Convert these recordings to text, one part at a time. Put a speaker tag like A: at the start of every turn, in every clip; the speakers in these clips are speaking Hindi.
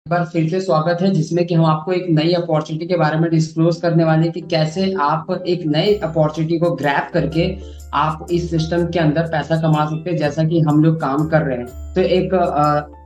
A: बार फिर से स्वागत है जिसमें कि हम आपको एक नई अपॉर्चुनिटी के बारे में डिस्क्लोज करने वाले हैं कि कैसे आप एक नई अपॉर्चुनिटी को ग्रैब करके आप इस सिस्टम के अंदर पैसा कमा सकते हैं, जैसा कि हम लोग काम कर रहे हैं। तो एक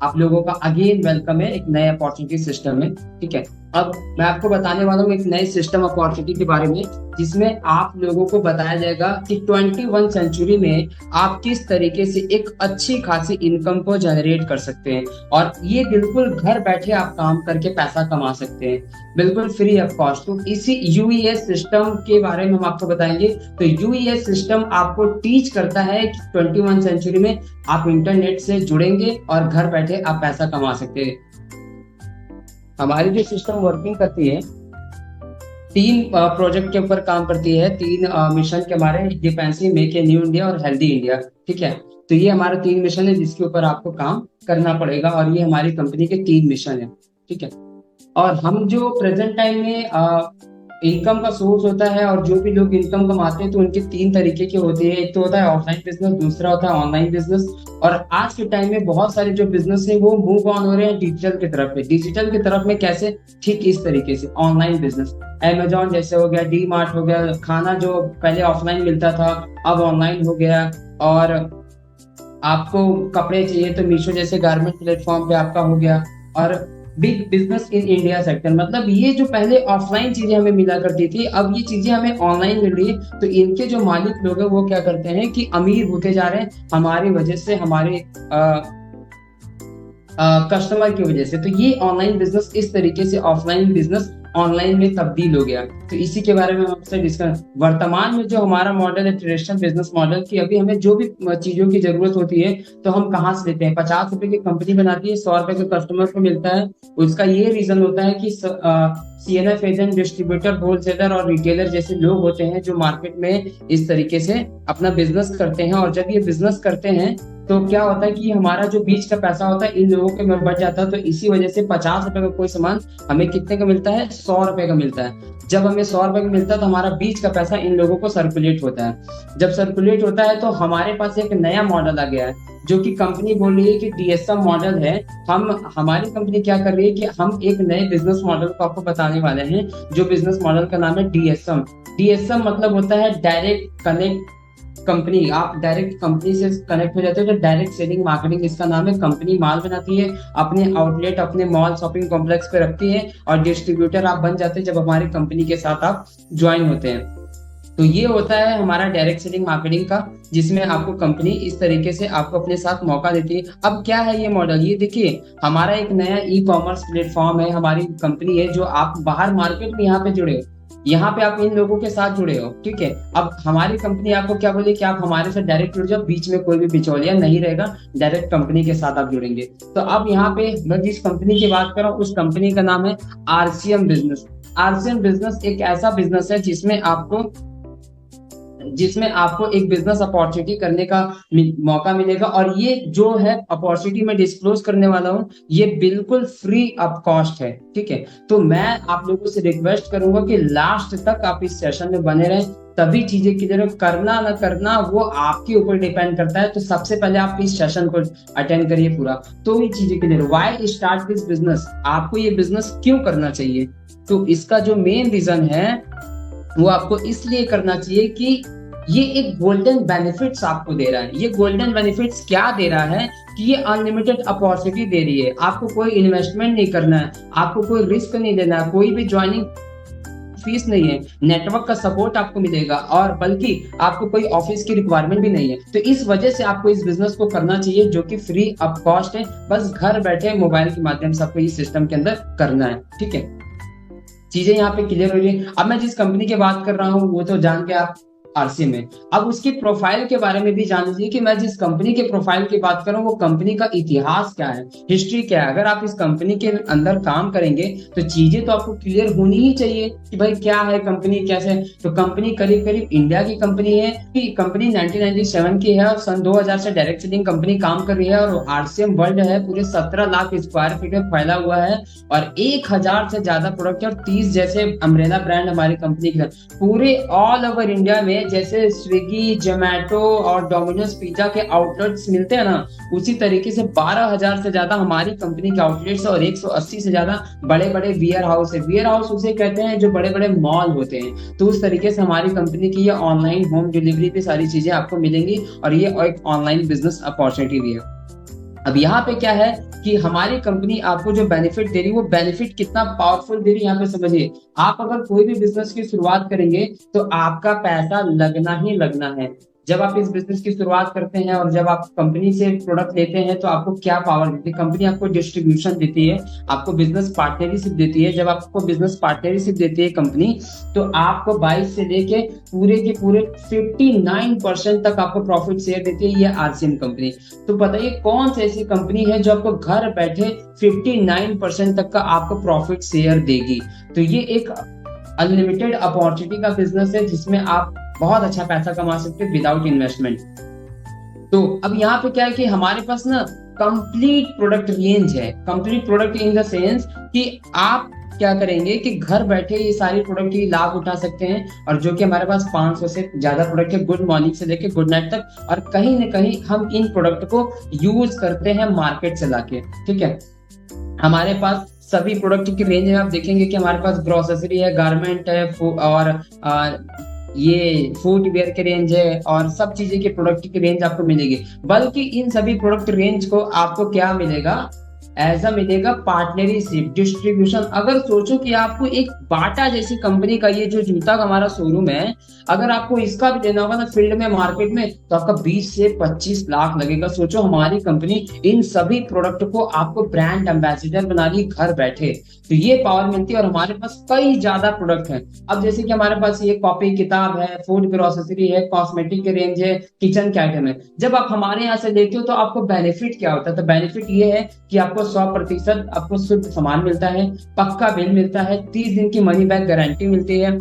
A: आप लोगों का अगेन वेलकम है एक नए अपॉर्चुनिटी सिस्टम में। ठीक है, अब मैं आपको बताने वाला हूँ एक नई सिस्टम अपॉर्चुनिटी के बारे में, जिसमें आप लोगों को बताया जाएगा कि 21 सेंचुरी में आप किस तरीके से एक अच्छी खासी इनकम को जनरेट कर सकते हैं, और ये बिल्कुल घर बैठे आप काम करके पैसा कमा सकते हैं, बिल्कुल फ्री ऑफ कॉस्ट। तो इसी यूईएस सिस्टम के बारे में हम आपको बताएंगे। तो यूईएस सिस्टम आपको टीच करता है कि 21 सेंचुरी में आप इंटरनेट से जुड़ेंगे और घर बैठे आप पैसा कमा सकते हैं। हमारी जो सिस्टम वर्किंग करती है, तीन प्रोजेक्ट के ऊपर काम करती है, तीन मिशन के हमारे, defensive, make in new India और हेल्दी इंडिया। ठीक है, तो ये हमारे तीन मिशन है जिसके ऊपर आपको काम करना पड़ेगा, और ये हमारी कंपनी के तीन मिशन है। ठीक है, और हम जो प्रेजेंट टाइम में इनकम का सोर्स होता है, और जो भी लोग इनकम कमाते हैं तो उनके तीन तरीके के होते हैं। एक तो होता है ऑफलाइन बिजनेस, दूसरा होता है ऑनलाइन बिजनेस, और आज के टाइम में बहुत सारे जो बिजनेस है वो मूव ऑन हो रहे हैं डिजिटल की तरफ में। डिजिटल की तरफ में कैसे? ठीक इस तरीके से ऑनलाइन बिजनेस, अमेजोन जैसे हो गया, डी मार्ट हो गया, खाना जो पहले ऑफलाइन मिलता था अब ऑनलाइन हो गया, और आपको कपड़े चाहिए तो मीशो जैसे गारमेंट प्लेटफॉर्म पे आपका हो गया, और big business in India sector. मतलब ये जो पहले ऑफलाइन चीजें हमें मिला करती थी, अब ये चीजें हमें ऑनलाइन मिल रही है। तो इनके जो मालिक लोग हैं वो क्या करते हैं कि अमीर होते जा रहे हैं हमारी वजह से, हमारे कस्टमर की वजह से। तो ये ऑनलाइन बिजनेस इस तरीके से ऑफलाइन बिजनेस ऑनलाइन में तब्दील हो गया। तो इसी के बारे में हम आपसे डिस्कस, वर्तमान में जो हमारा मॉडल है ट्रेडिशनल बिजनेस मॉडल की, अभी हमें जो भी चीजों की जरूरत होती है तो हम कहाँ से लेते हैं? 50 रुपए की कंपनी बनाती है, 100 रुपए का कस्टमर को मिलता है। उसका ये रीजन होता है कि सीएनएफ एजेंट, डिस्ट्रीब्यूटर, होलसेलर और रिटेलर जैसे लोग होते हैं जो मार्केट में इस तरीके से अपना बिजनेस करते हैं। और जब ये बिजनेस करते हैं तो क्या होता है कि हमारा जो बीच का पैसा होता है इन लोगों के में बच जाता है। तो इसी वजह से 50 रुपए का कोई सामान हमें कितने का मिलता है? 100 रुपए का मिलता है। जब हमें 100 रुपए का मिलता है तो हमारा बीच का पैसा इन लोगों को सर्कुलेट होता है। जब सर्कुलेट होता है तो हमारे पास एक नया मॉडल आ गया है जो कि कंपनी बोल रही है कि डीएसएम मॉडल है। हमारी कंपनी क्या कर रही है कि हम एक नए बिजनेस मॉडल को आपको बताने वाले हैं, जो बिजनेस मॉडल का नाम है डीएसएम। डीएसएम मतलब होता है डायरेक्ट कनेक्ट कंपनी। आप डायरेक्ट कंपनी से कनेक्ट हो जाते हो तो डायरेक्ट सेलिंग मार्केटिंग इसका नाम है। कंपनी माल बनाती है, अपने आउटलेट अपने मॉल शॉपिंग कॉम्प्लेक्स पे रखती है, और डिस्ट्रीब्यूटर आप बन जाते हैं जब हमारी कंपनी के साथ आप ज्वाइन होते हैं। तो ये होता है हमारा डायरेक्ट सेलिंग मार्केटिंग का, जिसमें आपको कंपनी इस तरीके से आपको अपने साथ मौका देती है। अब क्या है ये मॉडल? ये देखिए, हमारा एक नया ई कॉमर्स प्लेटफॉर्म है, हमारी कंपनी है जो आप बाहर मार्केट में यहाँ पे जुड़े हो, यहाँ पे आप इन लोगों के साथ जुड़े हो। ठीक है, अब हमारी कंपनी आपको क्या बोली कि आप हमारे साथ डायरेक्ट जुड़ जाओ, बीच में कोई भी बिचौलिया नहीं रहेगा, डायरेक्ट कंपनी के साथ आप जुड़ेंगे। तो अब यहाँ पे मैं जिस कंपनी की बात कर रहा हूँ उस कंपनी का नाम है आरसीएम बिजनेस। आरसीएम बिजनेस एक ऐसा बिजनेस है जिसमें आपको एक बिजनेस अपॉर्चुनिटी करने का मौका मिलेगा। और ये जो है अपॉर्चुनिटी मैं डिस्क्लोज करने वाला हूँ, ये बिल्कुल फ्री ऑफ कॉस्ट है। ठीक है, तो मैं आप लोगों से रिक्वेस्ट करूंगा कि लास्ट तक आप इस सेशन में बने रहें, तभी चीजें क्लियर। करना ना करना वो आपके ऊपर डिपेंड करता है। तो सबसे पहले आप इस सेशन को अटेंड करिए पूरा, तो ही चीजें clear. Why start this business? आपको ये बिजनेस क्यों करना चाहिए? तो इसका जो मेन रीजन है वो आपको इसलिए करना चाहिए कि ये एक गोल्डन बेनिफिट्स आपको दे रहा है। ये गोल्डन बेनिफिट्स क्या दे रहा है कि ये अनलिमिटेड अपॉर्चुनिटी दे रही है। आपको कोई इन्वेस्टमेंट नहीं करना है, आपको कोई रिस्क नहीं लेना है, कोई भी ज्वाइनिंग फीस नहीं है, नेटवर्क का सपोर्ट आपको मिलेगा, और बल्कि आपको कोई ऑफिस की रिक्वायरमेंट भी नहीं है। तो इस वजह से आपको इस बिजनेस को करना चाहिए जो कि फ्री ऑफ कॉस्ट है। बस घर बैठे मोबाइल के माध्यम से आपको इस सिस्टम के अंदर करना है। ठीक है, चीजें यहाँ पे क्लियर हो रही है। अब मैं जिस कंपनी की बात कर रहा हूँ वो तो जान के आप आरसी में। अब उसकी प्रोफाइल के बारे में भी जान लीजिए कि मैं जिस कंपनी के प्रोफाइल की बात कर रहा हूँ वो कंपनी का इतिहास क्या है, हिस्ट्री क्या है। अगर आप इस कंपनी के अंदर काम करेंगे तो चीजें तो आपको क्लियर होनी ही चाहिए कि भाई क्या है कंपनी, कैसे। तो कंपनी करीब करीब इंडिया की कंपनी है। कंपनी 1997 की है और सन 2000 से डायरेक्ट सेलिंग कंपनी काम कर रही है, और आरसीएम वर्ल्ड है पूरे 17 लाख स्क्वायर फीट में फैला हुआ है, और 1000 से ज्यादा प्रोडक्ट और 30 जैसे अम्ब्रेला ब्रांड हमारी कंपनी के पूरे ऑल ओवर इंडिया में में जैसे स्विगी, जोमेटो और डोमिनोज पिज्जा के आउटलेट्स मिलते हैं ना, उसी तरीके से 12,000 से ज्यादा हमारी कंपनी के आउटलेट्स और 180 से ज्यादा बड़े बड़े वियर हाउस है। वियर हाउस उसे कहते हैं जो बड़े बड़े मॉल होते हैं। तो उस तरीके से हमारी कंपनी की ये ऑनलाइन होम डिलीवरी पे सारी चीजें आपको मिलेंगी और ये एक ऑनलाइन बिजनेस अपॉर्चुनिटी भी है। अब यहाँ पे क्या है कि हमारी कंपनी आपको जो बेनिफिट दे रही है, वो बेनिफिट कितना पावरफुल दे रही है यहाँ पे समझिए। आप अगर कोई भी बिजनेस की शुरुआत करेंगे तो आपका पैसा लगना ही लगना है। जब आप इस बिजनेस की शुरुआत करते हैं और जब आप कंपनी से प्रोडक्ट लेते हैं तो आपको क्या पावर देती है कंपनी? आपको डिस्ट्रीब्यूशन देती है, आपको बिजनेस पार्टनरशिप देती है। जब आपको बिजनेस पार्टनरशिप देती है कंपनी, तो आपको 22 से लेके पूरे के पूरे 59% तक आपको प्रॉफिट शेयर देती है ये आरसीएम कंपनी। तो बताइए कौन सी ऐसी कंपनी है जो आपको घर बैठे 59% तक का आपको प्रॉफिट शेयर देगी? तो ये एक अनलिमिटेड अपॉर्चुनिटी का बिजनेस है जिसमें आप बहुत अच्छा पैसा कमा सकते हैं विदाउट इन्वेस्टमेंट। तो अब यहाँ पे क्या है कि हमारे पास ना कंप्लीट प्रोडक्ट रेंज है। Complete product in the sense कि आप क्या करेंगे कि घर बैठे ये सारी प्रोडक्ट की लाभ उठा सकते हैं, और जो कि हमारे पास 500 से ज्यादा प्रोडक्ट है, गुड मॉर्निंग से लेकर गुड नाइट तक। और कहीं ना कहीं हम इन प्रोडक्ट को यूज करते हैं मार्केट से लाके, ठीक है। हमारे पास सभी प्रोडक्ट की रेंज में आप देखेंगे कि हमारे पास ग्रोसरी है, गारमेंट है, और ये फुटवेयर के रेंज है, और सब चीजें के प्रोडक्ट की रेंज आपको मिलेगी। बल्कि इन सभी प्रोडक्ट रेंज को आपको क्या मिलेगा? ऐसा मिलेगा पार्टनरशिप, डिस्ट्रीब्यूशन। अगर सोचो कि आपको एक बाटा जैसी कंपनी का ये जो जूता का हमारा शोरूम है, अगर आपको इसका भी देना होगा ना फील्ड में, मार्केट में, तो आपका 20 से 25 लाख लगेगा। सोचो हमारी कंपनी इन सभी प्रोडक्ट को आपको ब्रांड एम्बेसडर बना रही घर बैठे। तो ये पावर मिलती है। और हमारे पास कई ज्यादा प्रोडक्ट हैं। अब जैसे कि हमारे पास ये कॉपी किताब है, फूड ग्रोसरी है, कॉस्मेटिक के रेंज है, किचन के आइटम है। जब आप हमारे यहाँ से लेते हो तो आपको बेनिफिट क्या होता है? तो बेनिफिट ये है कि आपको 100% आपको शुद्ध सामान मिलता है, पक्का बिल मिलता है, 30 दिन की मनी बैक गारंटी मिलती है।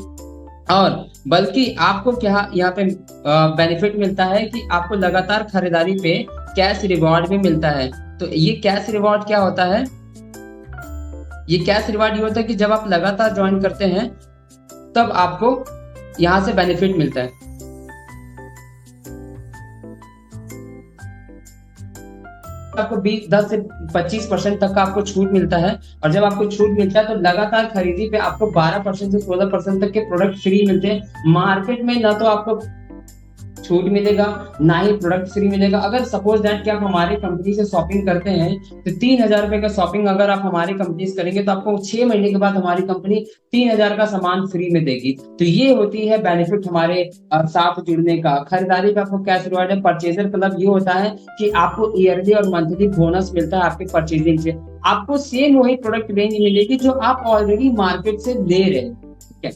A: और बल्कि आपको क्या यहाँ पे बेनिफिट मिलता है कि आपको लगातार खरीदारी पे कैश रिवॉर्ड भी मिलता है। तो ये कैश रिवॉर्ड क्या होता है? ये कैश रिवॉर्ड ये होता है कि जब आप लगातार ज्वाइन करते हैं तब आपको यहाँ से बेनिफिट मिलता है। आपको 10 से 25% तक का आपको छूट मिलता है। और जब आपको छूट मिलता है तो लगातार खरीदी पे आपको 12% से 16% तक के प्रोडक्ट फ्री मिलते हैं। मार्केट में ना तो आपको छूट मिलेगा, ना ही प्रोडक्ट फ्री मिलेगा। अगर सपोज दैट कि आप हमारी कंपनी से शॉपिंग करते हैं तो 3,000 रुपए का शॉपिंग अगर आप हमारी कंपनी से करेंगे तो आपको 6 महीने के बाद हमारी कंपनी 3,000 का सामान फ्री में देगी। तो ये होती है बेनिफिट हमारे साथ जुड़ने का। खरीदारी पे आपको कैश रिवॉर्ड है। परचेजर क्लब ये होता है कि आपको ईयरली और मंथली बोनस मिलता है आपके परचेजिंग से। आपको सेम वही प्रोडक्ट रेंज मिलेगी जो आप ऑलरेडी मार्केट से ले रहे हैं, ठीक है।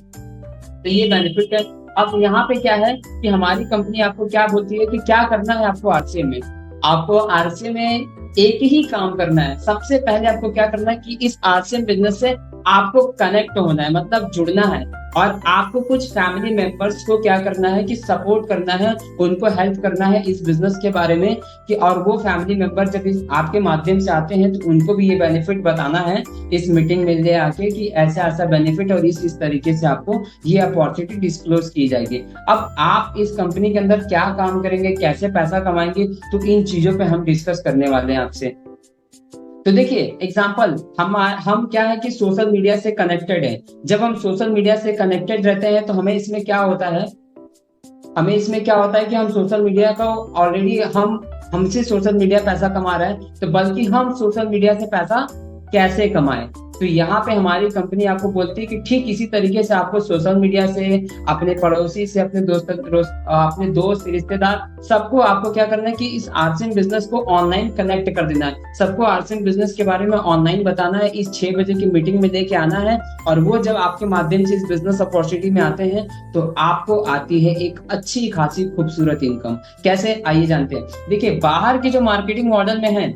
A: तो ये बेनिफिट है। अब यहाँ पे क्या है कि हमारी कंपनी आपको क्या बोलती है कि क्या करना है आपको आरसीएम में। आपको आरसीएम में एक ही काम करना है। सबसे पहले आपको क्या करना है कि इस आरसीएम बिजनेस से आपको कनेक्ट होना है, मतलब जुड़ना है। और आपको कुछ फैमिली मेंबर्स को क्या करना है कि सपोर्ट करना है, उनको हेल्प करना है इस बिजनेस के बारे में कि, और वो फैमिली मेंबर जब इस आपके माध्यम से आते हैं तो उनको भी ये बेनिफिट बताना है इस मीटिंग में ले आके कि ऐसा ऐसा बेनिफिट और इस तरीके से आपको ये अपॉर्चुनिटी डिस्क्लोज की जाएगी। अब आप इस कंपनी के अंदर क्या काम करेंगे, कैसे पैसा कमाएंगे, तो इन चीजों पे हम डिस्कस करने वाले हैं आपसे। तो देखिए एग्जाम्पल, हम क्या है कि सोशल मीडिया से कनेक्टेड है। जब हम सोशल मीडिया से कनेक्टेड रहते हैं तो हमें इसमें क्या होता है कि हम सोशल मीडिया का ऑलरेडी हमसे सोशल मीडिया पैसा कमा रहा है, तो बल्कि हम सोशल मीडिया से पैसा कैसे कमाएं। तो यहाँ पे हमारी कंपनी आपको बोलती है कि ठीक इसी तरीके से आपको सोशल मीडिया से, अपने पड़ोसी से, अपने दोस्त रिश्तेदार, सबको आपको क्या करना है कि इस आरसीएम बिजनेस को ऑनलाइन कनेक्ट कर देना है। सबको आरसीएम बिजनेस के बारे में ऑनलाइन बताना है, इस 6 बजे की मीटिंग में लेके आना है। और वो जब आपके माध्यम से इस बिजनेस अपॉर्चुनिटी में आते हैं तो आपको आती है एक अच्छी खासी खूबसूरत इनकम। कैसे, आइए जानते हैं। देखिए बाहर के जो मार्केटिंग मॉडल में है,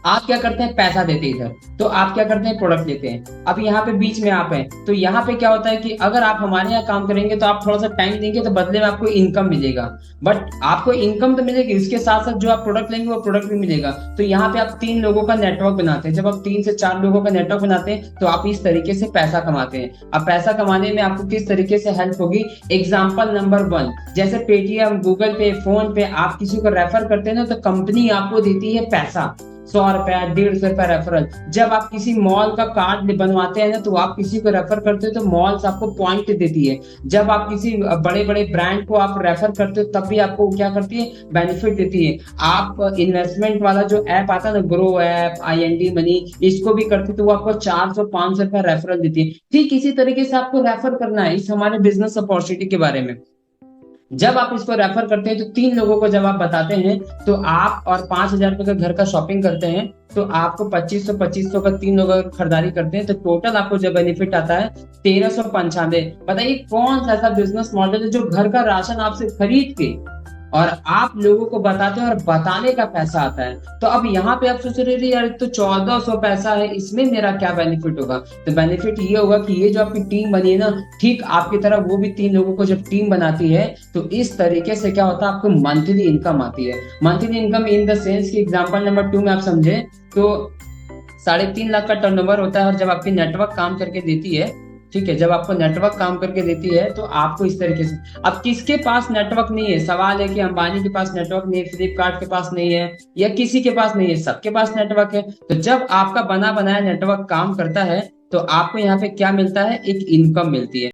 A: आप क्या करते हैं, पैसा देते हैं इधर, तो आप क्या करते हैं, प्रोडक्ट लेते हैं। अब यहाँ पे बीच में आप हैं, तो यहाँ पे क्या होता है कि अगर आप हमारे यहाँ काम करेंगे तो आप थोड़ा सा टाइम देंगे तो बदले में आपको इनकम मिलेगा। बट आपको इनकम तो मिलेगी, उसके साथ साथ जो आप प्रोडक्ट लेंगे वो प्रोडक्ट भी मिलेगा। तो यहाँ पे आप 3 लोगों का नेटवर्क बनाते हैं। जब आप 3 से 4 लोगों का नेटवर्क बनाते हैं तो आप इस तरीके से पैसा कमाते हैं। अब पैसा कमाने में आपको किस तरीके से हेल्प होगी, एग्जाम्पल नंबर 1, जैसे पेटीएम, गूगल पे, फोन पे, आप किसी को रेफर करते हैं ना, तो कंपनी आपको देती है पैसा, 100 रुपया, 150 रुपया रेफरल। जब आप किसी मॉल का कार्ड बनवाते हैं ना, तो आप किसी को रेफर करते हो तो मॉल्स आपको पॉइंट देती है। जब आप किसी बड़े बड़े ब्रांड को आप रेफर करते हो तब भी आपको क्या करती है, बेनिफिट देती है। आप इन्वेस्टमेंट वाला जो ऐप आता है ना, ग्रो ऐप, IND मनी, इसको भी करते तो वो आपको 400-500 रुपया रेफरल देती है। ठीक इसी तरीके से आपको रेफर करना है इस हमारे बिजनेस अपॉर्चुनिटी के बारे में। जब आप इसको रेफर करते हैं तो 3 लोगों को जब आप बताते हैं, तो आप और 5,000 रुपए का घर का शॉपिंग करते हैं, तो आपको 2500 का 3 लोग खरीदारी करते हैं, तो टोटल आपको जो बेनिफिट आता है 1395। बताइए कौन सा ऐसा बिजनेस मॉडल है जो घर का राशन आपसे खरीद के और आप लोगों को बताते हैं और बताने का पैसा आता है। तो अब यहाँ पे आप सोच रहे हैं यार तो 1400 पैसा है, इसमें मेरा क्या बेनिफिट होगा। तो बेनिफिट ये होगा कि ये जो आपकी टीम बनी है ना, ठीक आपकी तरह वो भी 3 लोगों को जब टीम बनाती है, तो इस तरीके से क्या होता है, आपको मंथली इनकम आती है। Monthly income in the sense की एग्जाम्पल नंबर 2 में आप समझे तो 3.5 लाख का टर्नओवर होता है। और जब आपकी नेटवर्क काम करके देती है, ठीक है, जब आपको नेटवर्क काम करके देती है तो आपको इस तरीके से, अब किसके पास नेटवर्क नहीं है, सवाल है कि अंबानी के पास नेटवर्क नहीं है, फ्लिपकार्ट के पास नहीं है, या किसी के पास नहीं है, सबके पास नेटवर्क है। तो जब आपका बना बनाया नेटवर्क काम करता है तो आपको यहाँ पे क्या मिलता है, एक इनकम मिलती है।